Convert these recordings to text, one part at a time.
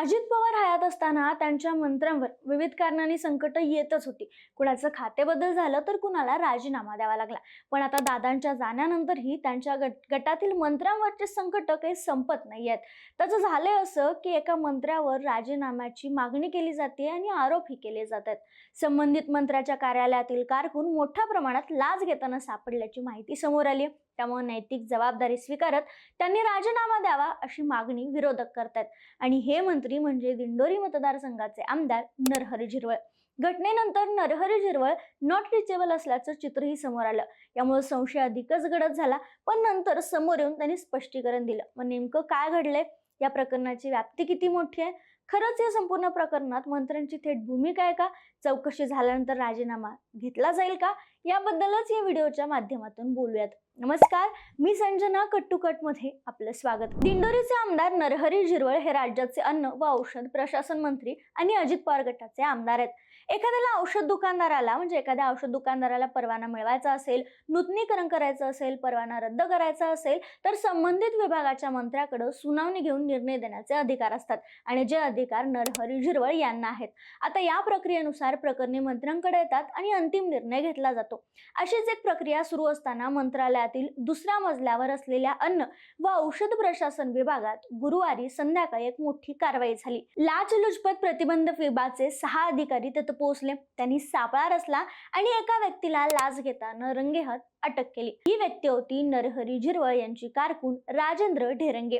अजित पवार हयात असताना त्यांच्या मंत्र्यांवर विविध कारणांनी संकट येतच होती। कुणाचं खातेबदल झालं तर कुणाला राजीनामा द्यावा लागला। पण आता दादांच्या जाण्यानंतरही त्यांच्या गटातील मंत्र्यांवरचे संकट काही संपत नाहीयेत। त्याचं झालंय असं की एका मंत्र्यावर राजीनाम्याची मागणी केली जाते आणि आरोपही केले जातात। संबंधित मंत्र्याच्या कार्यालयातील कारकून मोठ्या प्रमाणात लाच घेताना सापडल्याची माहिती समोर आली आहे। त्यामुळे नैतिक जबाबदारी स्वीकारत त्यांनी राजीनामा द्यावा अशी मागणी विरोधक करतात। आणि हे मंत्री म्हणजे दिंडोरी मतदारसंघाचे आमदार नरहरी झिरवळ। घटनेनंतर नरहरी झिरवळ नॉट रिचेबल असल्याचं चित्रही समोर आलं। यामुळे संशय अधिकच गडद झाला। पण नंतर समोर येऊन त्यांनी स्पष्टीकरण दिलं। मग नेमकं काय घडलंय, या प्रकरणाची व्याप्ती किती मोठी आहे, खरंच या संपूर्ण प्रकरणात मंत्र्यांची थेट भूमिका आहे का, चौकशी झाल्यानंतर राजीनामा घेतला जाईल का, याबद्दलच या व्हिडिओच्या माध्यमातून बोलूयात। नमस्कार, मी संजना कट मध्ये आपलं स्वागत। दिंडोरीचे आमदार नरहरी झिरवळ हे राज्याचे अन्न व औषध प्रशासन मंत्री आणि अजित पवार गटाचे आमदार आहेत। एखाद्या औषध दुकानदाराला परवाना मिळवायचा असेल, नूतनीकरण करायचं असेल, परवाना रद्द करायचा असेल तर संबंधित विभागाच्या मंत्र्याकडे सुनावणी घेऊन निर्णय देण्याचे अधिकार असतात आणि जे अधिकार नरहरी झिरवळ यांना आहेत। आता या प्रक्रियेनुसार प्रकरणे मंत्र्यांकडे येतात आणि अंतिम निर्णय घेतला जातो। अशीच एक प्रक्रिया सुरू असताना मंत्रालयातील दुसऱ्या मजल्यावर असलेल्या अन्न व औषध प्रशासन विभागात गुरुवारी संध्याकाळी एक मोठी कारवाई झाली। लाचलुचपत प्रतिबंधक विभागाचे 6 अधिकारी तिथे पोहोचले। त्यांनी सापळा रचला आणि एका व्यक्तीला लाच घेताना रंगेहात अटक केली। ही व्यक्ती होती नरहरी झिरवळ यांची कारकून राजेंद्र ढेरंगे।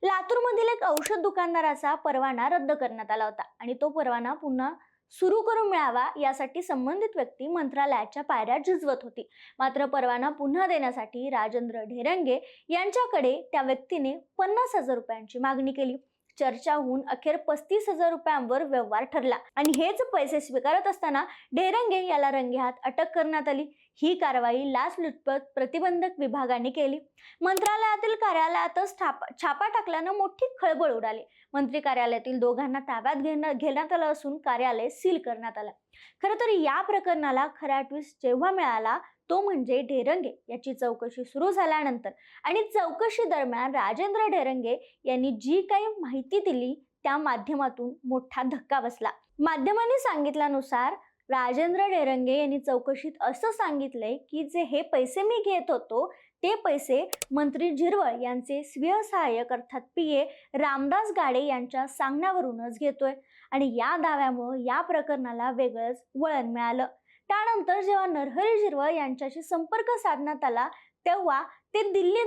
लातूर मधील एक औषध दुकानदाराचा परवाना रद्द करण्यात आला होता आणि तो परवाना पुन्हा सुरू करून मिळावा यासाठी संबंधित व्यक्ती मंत्रालयाच्या पायऱ्या झिजवत होती। मात्र परवाना पुन्हा देण्यासाठी राजेंद्र ढेरंगे यांच्याकडे त्या व्यक्तीने 50,000 रुपयांची मागणी केली। चर्चा होऊन अखेर 35,000 रुपयांवर व्यवहार ठरला आणि हेच पैसे स्वीकारत असताना ढेरंगे याला रंगेहात अटक करण्यात आली। ही कारवाई लाचलुचपत प्रतिबंधक विभागाने केली। मंत्रालयातील कार्यालयातच छापा टाकल्यानं मोठी खळबळ उडाली। मंत्री कार्यालयातील दोघांना ताब्यात घेण्यात आलं असून कार्यालय सील करण्यात आलं। खरं तर या प्रकरणाला खरा ट्विस्ट जेव्हा मिळाला तो म्हणजे ढेरंगे याची चौकशी सुरू झाल्यानंतर आणि चौकशी दरम्यान राजेंद्र ढेरंगे यांनी जी काही माहिती दिली त्या माध्यमातून मोठा धक्का बसला। माध्यमांनी सांगितल्यानुसार राजेंद्र ढेरंगे यांनी चौकशीत असं सांगितलंय की जे हे पैसे मी घेत होतो ते पैसे मंत्री झिरवळ यांचे स्वीय सहाय्यक अर्थात पीए रामदास गाडे यांच्या सांगण्यावरूनच घेतोय आणि या दाव्यामुळे या प्रकरणाला वेगळंच वळण मिळालं। त्यानंतर जेव्हा नरहरी झिरवळ यांच्याशी संपर्क साधण्यात आला तेव्हा ते दिल्ली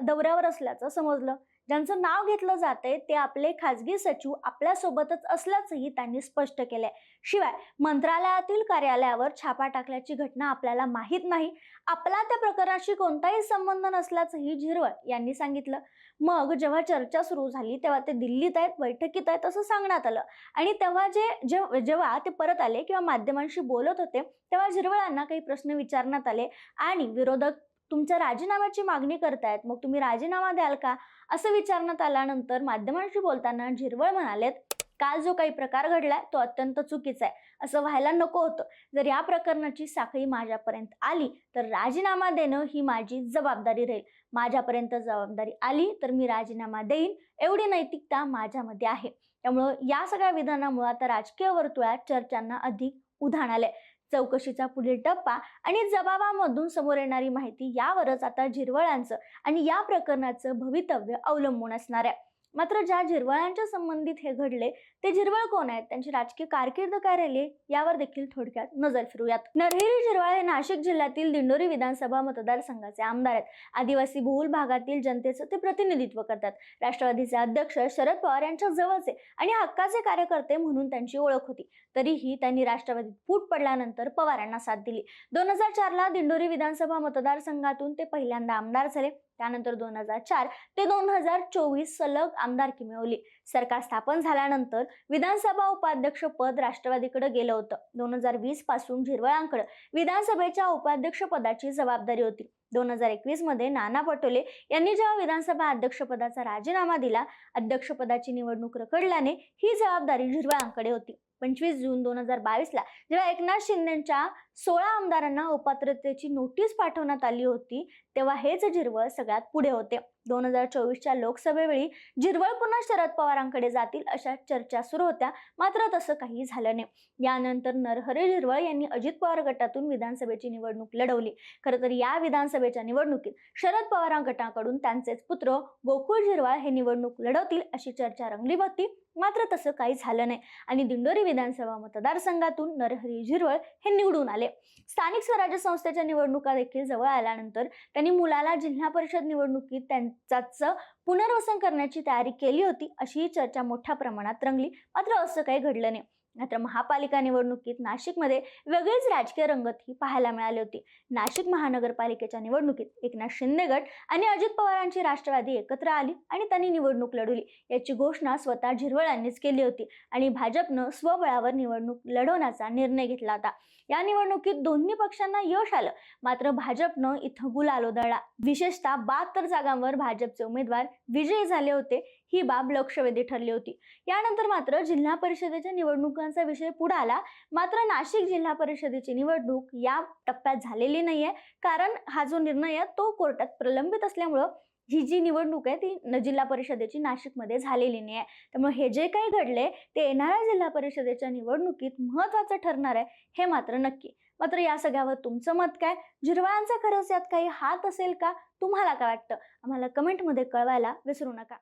दौऱ्यावर असल्याचं समजलं। ज्यांचं नाव घेतलं जातंय ते आपले खासगी सचिव आपल्यासोबतच असल्याचंही त्यांनी स्पष्ट केलंय। शिवाय मंत्रालयातील कार्यालयावर छापा टाकल्याची घटना आपल्याला माहीत नाही, आपला त्या प्रकाराशी कोणताही संबंध नसल्याचंही झिरवळ यांनी सांगितलं। मग जेव्हा चर्चा सुरू झाली तेव्हा ते दिल्लीत आहेत, बैठकीत आहेत असं सांगण्यात आलं आणि तेव्हा जेव्हा ते परत आले किंवा माध्यमांशी बोलत होते तेव्हा झिरवळांना काही प्रश्न विचारण्यात आले आणि विरोधक तुमच्या राजीनाम्याची मागणी करतायत, मग तुम्ही राजीनामा द्याल का असं विचारण्यात आल्यानंतर माध्यमांशी बोलताना झिरवळ म्हणालेत, काल जो काही प्रकार घडलाय तो अत्यंत चुकीचा आहे, असं व्हायला नको होतं। जर या प्रकरणाची साखळी माझ्यापर्यंत आली तर राजीनामा देणं ही माझी जबाबदारी राहील। माझ्यापर्यंत जबाबदारी आली तर मी राजीनामा देईन, एवढी नैतिकता माझ्यामध्ये आहे। त्यामुळे या सगळ्या विधानामुळे आता राजकीय वर्तुळात चर्चांना अधिक उधाण आलंय। चौकशीचा पुढील टप्पा आणि जबाबामधून समोर येणारी माहिती यावरच आता झिरवळांचं आणि या प्रकरणाचं भवितव्य अवलंबून असणार आहे। मात्र ज्या झिरवळांच्या संबंधित हे घडले ते झिरवळ कोण आहेत, त्यांची राजकीय कारकीर्द काय राहिली यावर देखील थोडक्यात नजर फिरूयात। नरहरी झिरवळ हे नाशिक जिल्ह्यातील दिंडोरी विधानसभा मतदारसंघाचे आमदार आहेत। आदिवासी बहुल भागातील जनतेचं ते प्रतिनिधित्व करतात। राष्ट्रवादीचे अध्यक्ष शरद पवार यांच्या जवळचे आणि हक्काचे कार्यकर्ते म्हणून त्यांची ओळख होती। तरीही त्यांनी राष्ट्रवादीत फूट पडल्यानंतर पवारांना साथ दिली। 2004 ला दिंडोरी विधानसभा मतदारसंघातून ते पहिल्यांदा आमदार झाले। त्यानंतर 2004 ते 2024 सलग आमदारकी मिळवली। सरकार स्थापन झाल्यानंतर विधानसभा उपाध्यक्ष पद राष्ट्रवादीकडे गेलं होतं। 2020 पासून झिरवळांकडे विधानसभेच्या उपाध्यक्ष पदाची जबाबदारी होती। 2021 मध्ये नाना पटोले यांनी जेव्हा विधानसभा अध्यक्षपदाचा राजीनामा दिला, अध्यक्षपदाची निवडणूक रखडल्याने ही जबाबदारी झिरवळांकडे होती। 25 जून 2022 ला जेव्हा एकनाथ शिंदेच्या 16 आमदारांना अपात्रतेची नोटीस पाठवण्यात आली होती तेव्हा हेच झिरवळ सगळ्यात पुढे होते। 2024च्या लोकसभेवेळी झिरवळ पुन्हा शरद पवारांकडे जातील अशा चर्चा सुरू होत्या, मात्र तसं काही झालं नाही। यानंतर नरहरी झिरवळ यांनी अजित पवार गटातून विधानसभेची निवडणूक लढवली। खरं तर या विधानसभेच्या निवडणुकीत शरद पवार गटाकडून त्यांचेच पुत्र गोकुळ झिरवळ हे निवडणूक लढवतील अशी चर्चा रंगली होती, मात्र तसं काही झालं नाही आणि दिंडोरी विधानसभा मतदारसंघातून नरहरी झिरवळ हे निवडून आले। स्थानिक स्वराज्य संस्थेच्या निवडणुका देखील जवळ आल्यानंतर त्यांनी मुलाला जिल्हा परिषद निवडणुकीत त्यांचं पुनर्वसन करण्याची तयारी केली होती अशी चर्चा मोठ्या प्रमाणात रंगली, मात्र असं काही घडलं नाही। मात्र महापालिका निवडणुकीत नाशिकमध्ये वेगळीच राजकीय रंगत ही पाहायला मिळाली होती। नाशिक महानगरपालिकेच्या निवडणुकीत एकनाथ शिंदे गट आणि अजित पवारांची राष्ट्रवादी एकत्र आली आणि त्यांनी निवडणूक लढवली। याची घोषणा स्वतः झिरवळ यांनीच केली होती आणि भाजपनं स्वबळावर निवडणूक लढवण्याचा निर्णय घेतला होता। या निवडणुकीत दोन्ही पक्षांना यश आलं, मात्र भाजपनं इथं गुलाल उधळला। विशेषतः 72 जागांवर भाजपचे उमेदवार विजयी झाले होते, ही बाब लक्षवेधी ठरली होती। यानंतर मात्र जिल्हा परिषदेच्या निवडणुकांचा विषय पुढे आला, मात्र नाशिक जिल्हा परिषदेची निवडणूक या टप्प्यात झालेली नाहीये, कारण हा जो निर्णय आहे तो कोर्टात प्रलंबित असल्यामुळं ही जी निवडणूक आहे ती जिल्हा परिषदेची नाशिकमध्ये झालेली नाही आहे। त्यामुळे हे जे काही घडले ते येणाऱ्या जिल्हा परिषदेच्या निवडणुकीत महत्त्वाचं ठरणार आहे, हे मात्र नक्की। मात्र या सगळ्यावर तुमचं मत काय? झिरवळांचा खरंच यात काही हात असेल का? तुम्हाला काय वाटतं? आम्हाला कमेंटमध्ये कळवायला विसरू नका।